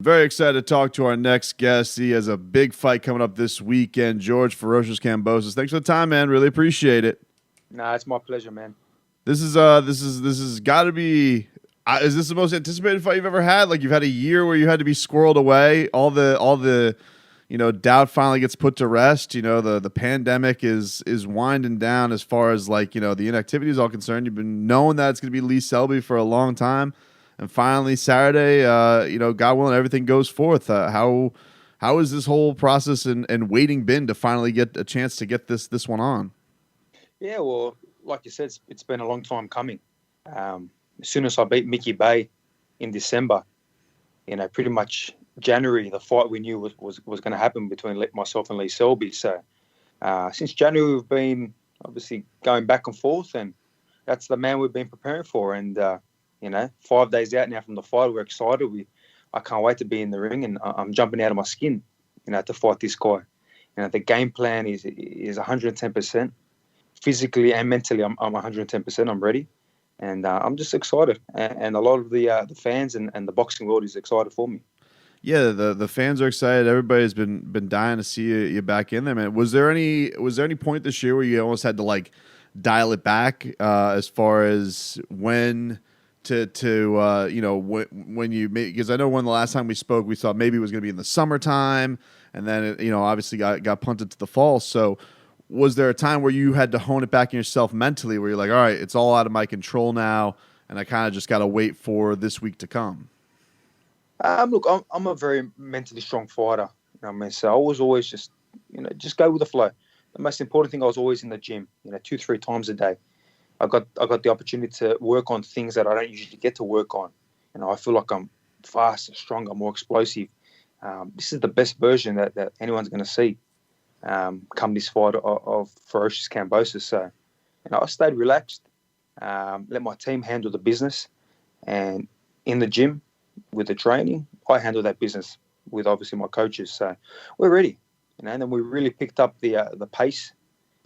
Very excited to talk to our next guest. He has a big fight coming up this weekend. George Ferocious Kambosos. Thanks for the time, man. Really appreciate it. Nah, it's my pleasure, man. This is got to be. Is this the most anticipated fight you've ever had? Like you've had a year where you had to be squirreled away. All the doubt finally gets put to rest. The pandemic is winding down as far as the inactivity is all concerned. You've been knowing that it's going to be Lee Selby for a long time. And finally, Saturday, God willing, everything goes forth. How has this whole process and waiting been to finally get a chance to get this one on? Yeah, well, like you said, it's been a long time coming. As soon as I beat Mickey Bay in December, pretty much January, the fight we knew was going to happen between myself and Lee Selby. So since January, we've been obviously going back and forth, and that's the man we've been preparing for. And 5 days out now from the fight, we're excited. I can't wait to be in the ring, and I'm jumping out of my skin, to fight this guy. The game plan is 110%. Physically and mentally, I'm 110%. I'm ready, and I'm just excited. And a lot of the fans and the boxing world is excited for me. Yeah, the fans are excited. Everybody's been dying to see you back in there, man. Was there any point this year where you almost had to dial it back as far as when when you made, because I know when the last time we spoke, we thought maybe it was going to be in the summertime, and then it, obviously got punted to the fall. So was there a time where you had to hone it back in yourself mentally, where you're like, all right, it's all out of my control now, and I kind of just got to wait for this week to come? Look, I'm a very mentally strong fighter. So I was always just go with the flow. The most important thing, I was always in the gym, 2-3 times a day. I got the opportunity to work on things that I don't usually get to work on. I feel like I'm faster, stronger, more explosive. This is the best version that anyone's going to see come this fight of Ferocious Kambosos. So, I stayed relaxed, let my team handle the business, and in the gym with the training, I handle that business with obviously my coaches. So we're ready, and then we really picked up the pace.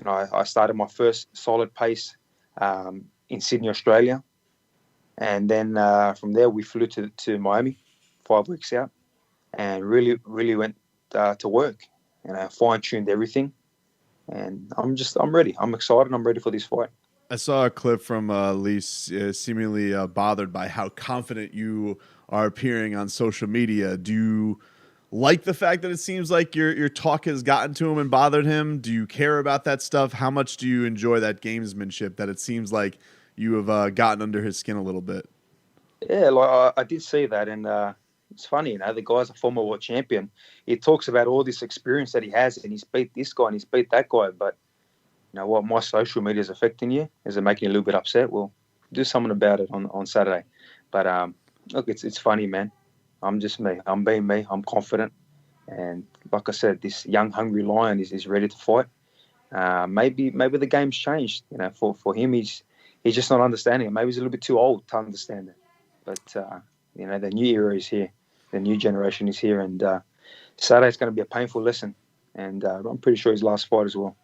I started my first solid pace in Sydney, Australia. And then from there, we flew to Miami 5 weeks out and really went to work. Fine-tuned everything. And I'm ready. I'm excited. I'm ready for this fight. I saw a clip from Lee seemingly bothered by how confident you are appearing on social media. Do you like the fact that it seems like your talk has gotten to him and bothered him? Do you care about that stuff? How much do you enjoy that gamesmanship that it seems like you have gotten under his skin a little bit? Yeah, I did see that, and it's funny, the guy's a former world champion. He talks about all this experience that he has, and he's beat this guy and he's beat that guy. But you know what? My social media is affecting you. Is it making you a little bit upset? Well, do something about it on Saturday. But look, it's funny, man. I'm just me. I'm being me. I'm confident. And like I said, this young, hungry lion is ready to fight. Maybe the game's changed. For him, he's just not understanding it. Maybe he's a little bit too old to understand it. But, the new era is here. The new generation is here. And Saturday's going to be a painful lesson. And I'm pretty sure his last fight as well.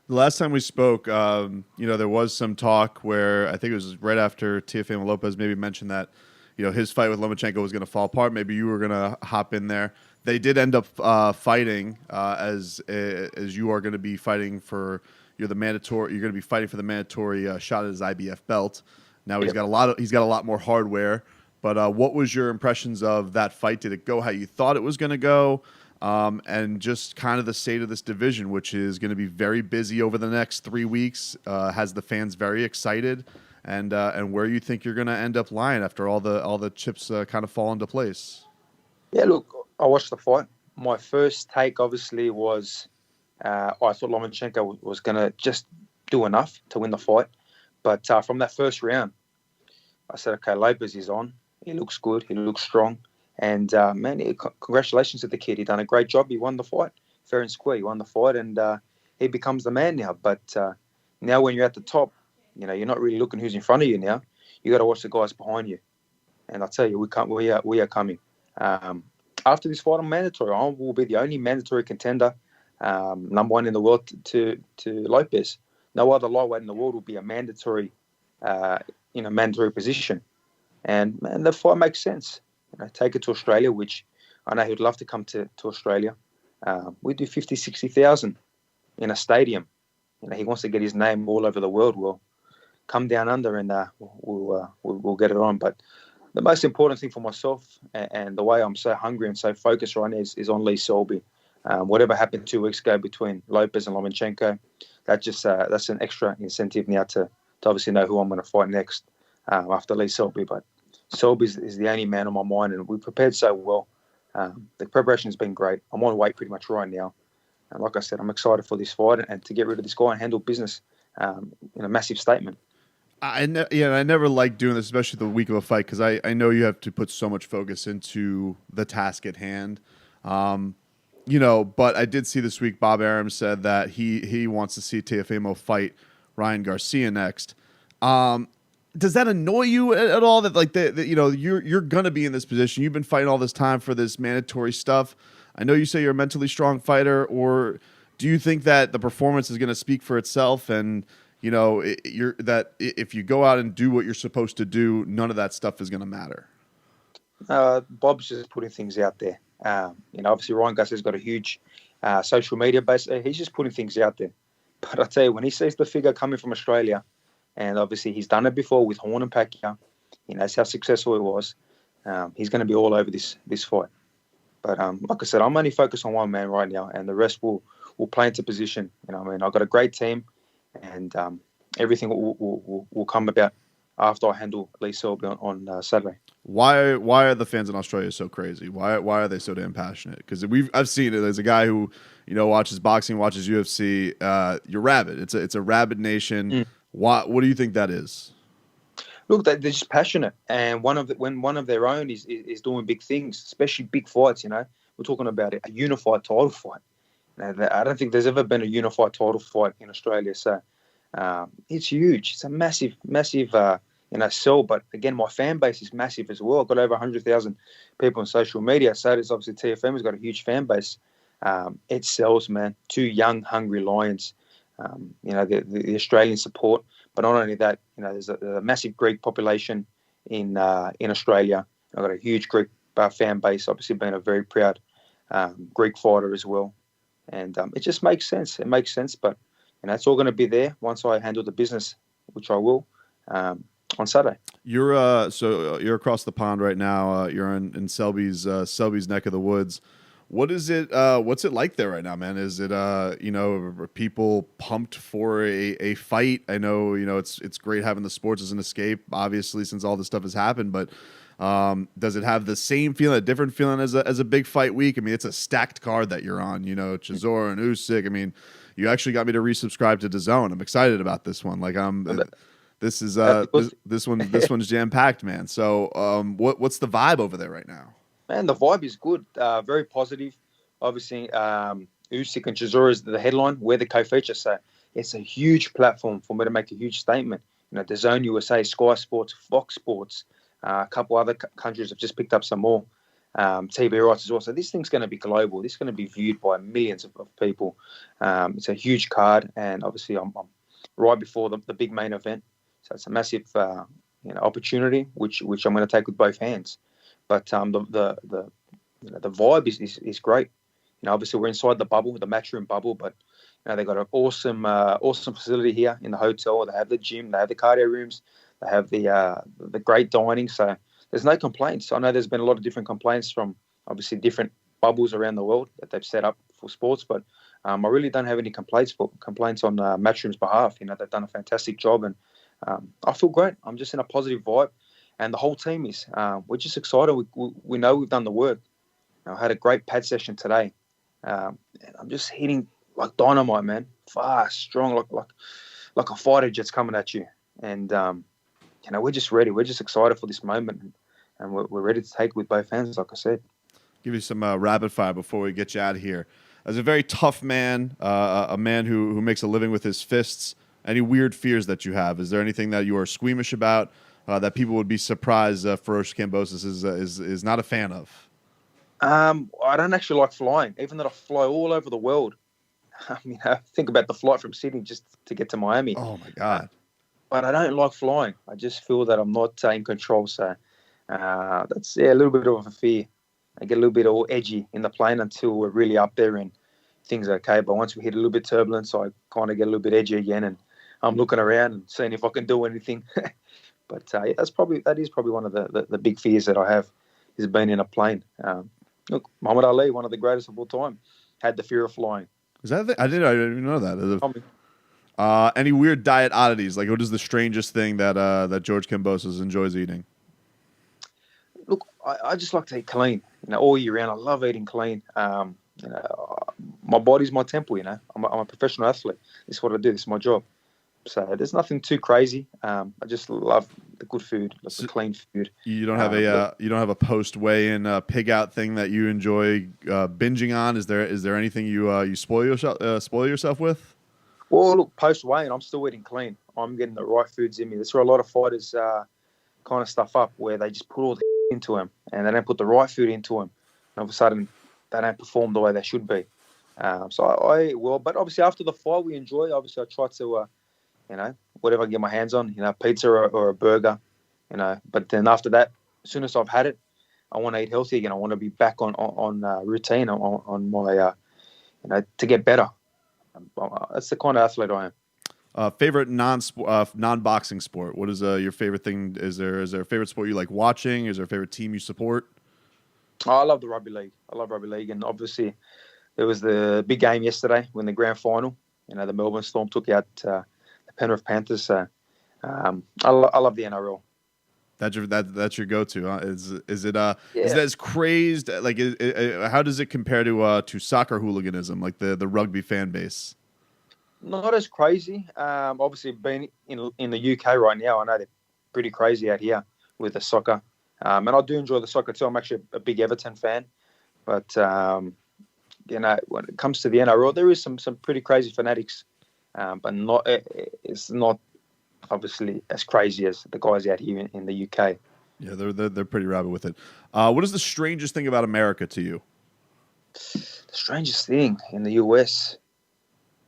The last time we spoke, there was some talk where I think it was right after Teofimo Lopez maybe mentioned that, his fight with Lomachenko was going to fall apart. Maybe you were going to hop in there. They did end up fighting as you are going to be fighting for you're going to be fighting for the mandatory shot at his IBF belt. Now he's got a lot more hardware. But what was your impressions of that fight? Did it go how you thought it was going to go? And just kind of the state of this division, which is going to be very busy over the next 3 weeks, has the fans very excited, and where you think you're going to end up lying after all the chips kind of fall into place. Yeah, look, I watched the fight. My first take, obviously, was I thought Lomachenko was going to just do enough to win the fight. But from that first round, I said, okay, Lopez is on. He looks good. He looks strong. And, congratulations to the kid. He done a great job. He won the fight. Fair and square. He won the fight, and he becomes the man now. But now when you're at the top, you're not really looking who's in front of you now. You got to watch the guys behind you. And I tell you, we are coming. After this fight, I'm mandatory. I will be the only mandatory contender, number one in the world to Lopez. No other lightweight in the world will be a mandatory, mandatory position. And the fight makes sense. Take it to Australia, which I know he'd love to come to Australia. We do 50, 60,000 in a stadium. He wants to get his name all over the world. We'll come down under and we'll get it on. But the most important thing for myself and the way I'm so hungry and so focused right now is on Lee Selby. Whatever happened 2 weeks ago between Lopez and Lomachenko, that's an extra incentive now to obviously know who I'm going to fight next after Lee Selby. But Selby is the only man on my mind, and we prepared so well. The preparation has been great. I'm on weight pretty much right now. And like I said, I'm excited for this fight and to get rid of this guy and handle business in a massive statement. I never like doing this, especially the week of a fight, because I know you have to put so much focus into the task at hand. But I did see this week Bob Arum said that he wants to see Teofimo fight Ryan Garcia next. Does that annoy you at all? That you're gonna be in this position. You've been fighting all this time for this mandatory stuff. I know you say you're a mentally strong fighter, or do you think that the performance is going to speak for itself? And if you go out and do what you're supposed to do, none of that stuff is going to matter. Bob's just putting things out there. Obviously Ryan Garcia's got a huge social media base. He's just putting things out there. But I tell you, when he sees the figure coming from Australia, and obviously he's done it before with Horn and Pacquiao, he knows how successful it was. He's going to be all over this fight. But like I said, I'm only focused on one man right now, and the rest will play into position. I've got a great team, and everything will come about after I handle Lee Selby on Saturday. Why are the fans in Australia so crazy? Why are they so damn passionate? Because I've seen it. There's a guy who watches boxing, watches UFC. You're rabid. It's a rabid nation. What do you think that is? Look, they're just passionate, and when one of their own is doing big things, especially big fights. We're talking about a unified title fight. I don't think there's ever been a unified title fight in Australia, so it's huge. It's a massive sell. But again, my fan base is massive as well. I've got over 100,000 people on social media. So does obviously Teofimo's got a huge fan base. It sells, man. 2 young, hungry lions. The Australian support. But not only that, there's a massive Greek population in Australia. I've got a huge Greek fan base, obviously being a very proud Greek fighter as well. And it just makes sense. It makes sense, but it's all going to be there once I handle the business, which I will on Saturday. You're you're across the pond right now. You're in Selby's neck of the woods. What is it? What's it like there right now, man? Is it are people pumped for a fight? I know it's great having the sports as an escape, obviously, since all this stuff has happened. But does it have the same feeling, a different feeling as a big fight week? I mean, it's a stacked card that you're on. Chisora and Usyk. I mean, you actually got me to resubscribe to DAZN. I'm excited about this one. This one's jam packed, man. So what's the vibe over there right now? Man, the vibe is good, very positive. Obviously, Usyk and Chisora is the headline. We're the co-feature, so it's a huge platform for me to make a huge statement. DAZN USA, Sky Sports, Fox Sports, a couple other countries have just picked up some more TV rights as well. So this thing's going to be global. This is going to be viewed by millions of people. It's a huge card, and obviously I'm right before the big main event. So it's a massive opportunity, which I'm going to take with both hands. But the vibe is great. Obviously we're inside the bubble, the matchroom bubble, but they've got an awesome facility here in the hotel. They have the gym, they have the cardio rooms, they have the great dining. So there's no complaints. I know there's been a lot of different complaints from obviously different bubbles around the world that they've set up for sports, but I really don't have any complaints on Matchroom's behalf. They've done a fantastic job, and I feel great. I'm just in a positive vibe. And the whole team is. We're just excited. We know we've done the work. I had a great pad session today. And I'm just hitting like dynamite, man. Fast, strong, like a fighter jet's coming at you. And, we're just ready. We're just excited for this moment. And we're ready to take it with both hands, like I said. Give you some rapid fire before we get you out of here. As a very tough man, a man who makes a living with his fists, any weird fears that you have? Is there anything that you are squeamish about? That people would be surprised Ferocious Kambosos is not a fan of? I don't actually like flying, even though I fly all over the world. I think about the flight from Sydney just to get to Miami. Oh, my God. But I don't like flying. I just feel that I'm not in control. So that's a little bit of a fear. I get a little bit all edgy in the plane until we're really up there and things are okay. But once we hit a little bit turbulence, I kind of get a little bit edgy again, and I'm looking around and seeing if I can do anything. But yeah, that is probably one of the big fears that I have, is being in a plane. Look, Muhammad Ali, one of the greatest of all time, had the fear of flying. Is that I didn't even know that. Any weird diet oddities? Like, what is the strangest thing that George Kambosos enjoys eating? Look, I just like to eat clean, all year round. I love eating clean. My body's my temple, I'm a professional athlete. This is what I do. This is my job. So there's nothing too crazy. I just love the good food, the clean food. You don't have a post weigh-in pig out thing that you enjoy binging on? Is there anything you spoil yourself with? Well, look, post weigh-in, I'm still eating clean. I'm getting the right foods in me. That's where a lot of fighters kind of stuff up, where they just put all the into them and they don't put the right food into them. And all of a sudden, they don't perform the way they should be. But obviously after the fight, we enjoy. Obviously, I try to, whatever I get my hands on, pizza or a burger, But then after that, as soon as I've had it, I want to eat healthy again. I want to be back on routine on my, to get better. That's the kind of athlete I am. Favorite non-boxing sport? What is your favorite thing? Is there a favorite sport you like watching? Is there a favorite team you support? Oh, I love the rugby league. And obviously there was the big game yesterday when the grand final. The Melbourne Storm took out the Penrith Panthers. So I love the NRL. That's your go-to, huh? Is it as crazed? Like, how does it compare to soccer hooliganism, like the rugby fan base? Not as crazy. Obviously, being in the UK right now, I know they're pretty crazy out here with the soccer. And I do enjoy the soccer too. I'm actually a big Everton fan. But, when it comes to the NRL, there is some pretty crazy fanatics. But it's not obviously as crazy as the guys out here in the UK. Yeah, they're pretty rabid with it. What is the strangest thing about America to you? The strangest thing in the US...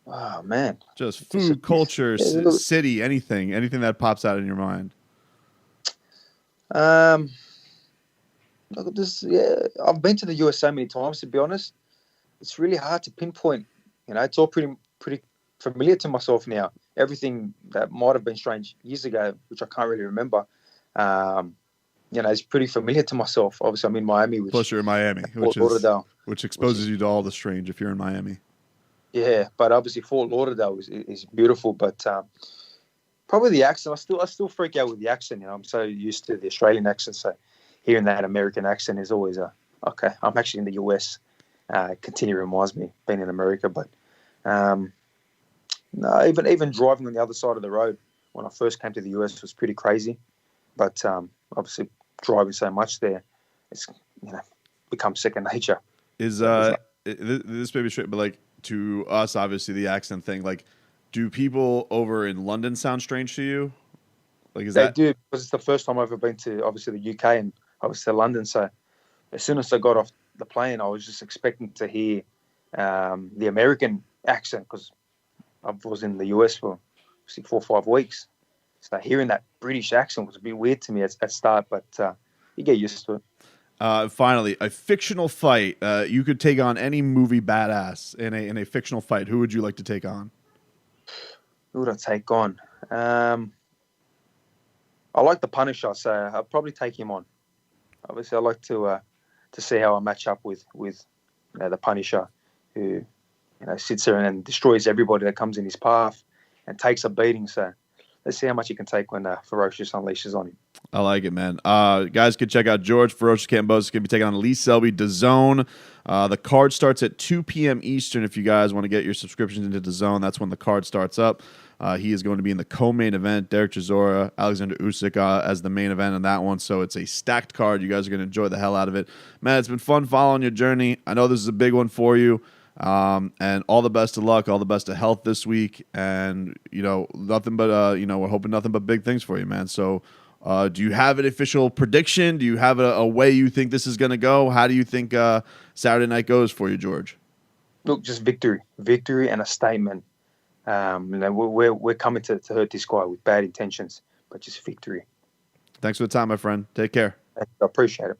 Oh, man. Just food, culture, city, anything that pops out in your mind. I've been to the US so many times, to be honest. It's really hard to pinpoint. It's all pretty familiar to myself now. Everything that might have been strange years ago, which I can't really remember, it's pretty familiar to myself. Obviously, I'm in Miami. Plus, you're in Miami, which exposes you to all the strange if you're in Miami. Yeah, but obviously Fort Lauderdale is beautiful. But probably the accent. I still freak out with the accent. I'm so used to the Australian accent. So hearing that American accent is always okay. I'm actually in the US. Continue reminds me being in America. But no, even driving on the other side of the road when I first came to the US was pretty crazy. But obviously driving so much there, it's become second nature. Is this may be straight, but like, to us, obviously, the accent thing, like, do people over in London sound strange to you? Like, They do, because it's the first time I've ever been to, obviously, the UK and obviously London. So as soon as I got off the plane, I was just expecting to hear the American accent, because I was in the US for 4 or 5 weeks. So hearing that British accent was a bit weird to me at start, but you get used to it. Finally, a fictional fight. You could take on any movie badass in a fictional fight. Who would you like to take on? Who would I take on? I like the Punisher, so I'll probably take him on. Obviously, I like to see how I match up with the Punisher, who sits there and destroys everybody that comes in his path and takes a beating. So let's see how much he can take when Ferocious unleashes on him. I like it, man. Guys, can check out George Ferocious Kambosos. Going to be taking on Lee Selby, DAZN. The card starts at 2 p.m. Eastern. If you guys want to get your subscriptions into DAZN, that's when the card starts up. He is going to be in the co-main event. Derek Chisora, Alexander Usyk as the main event in that one. So it's a stacked card. You guys are going to enjoy the hell out of it. Man, it's been fun following your journey. I know this is a big one for you. And all the best of luck, all the best of health this week. And, nothing but, we're hoping nothing but big things for you, man. So, do you have an official prediction? Do you have a way you think this is going to go? How do you think Saturday night goes for you, George? Look, just victory and a statement. We're coming to hurt this guy with bad intentions, but just victory. Thanks for the time, my friend. Take care. I appreciate it.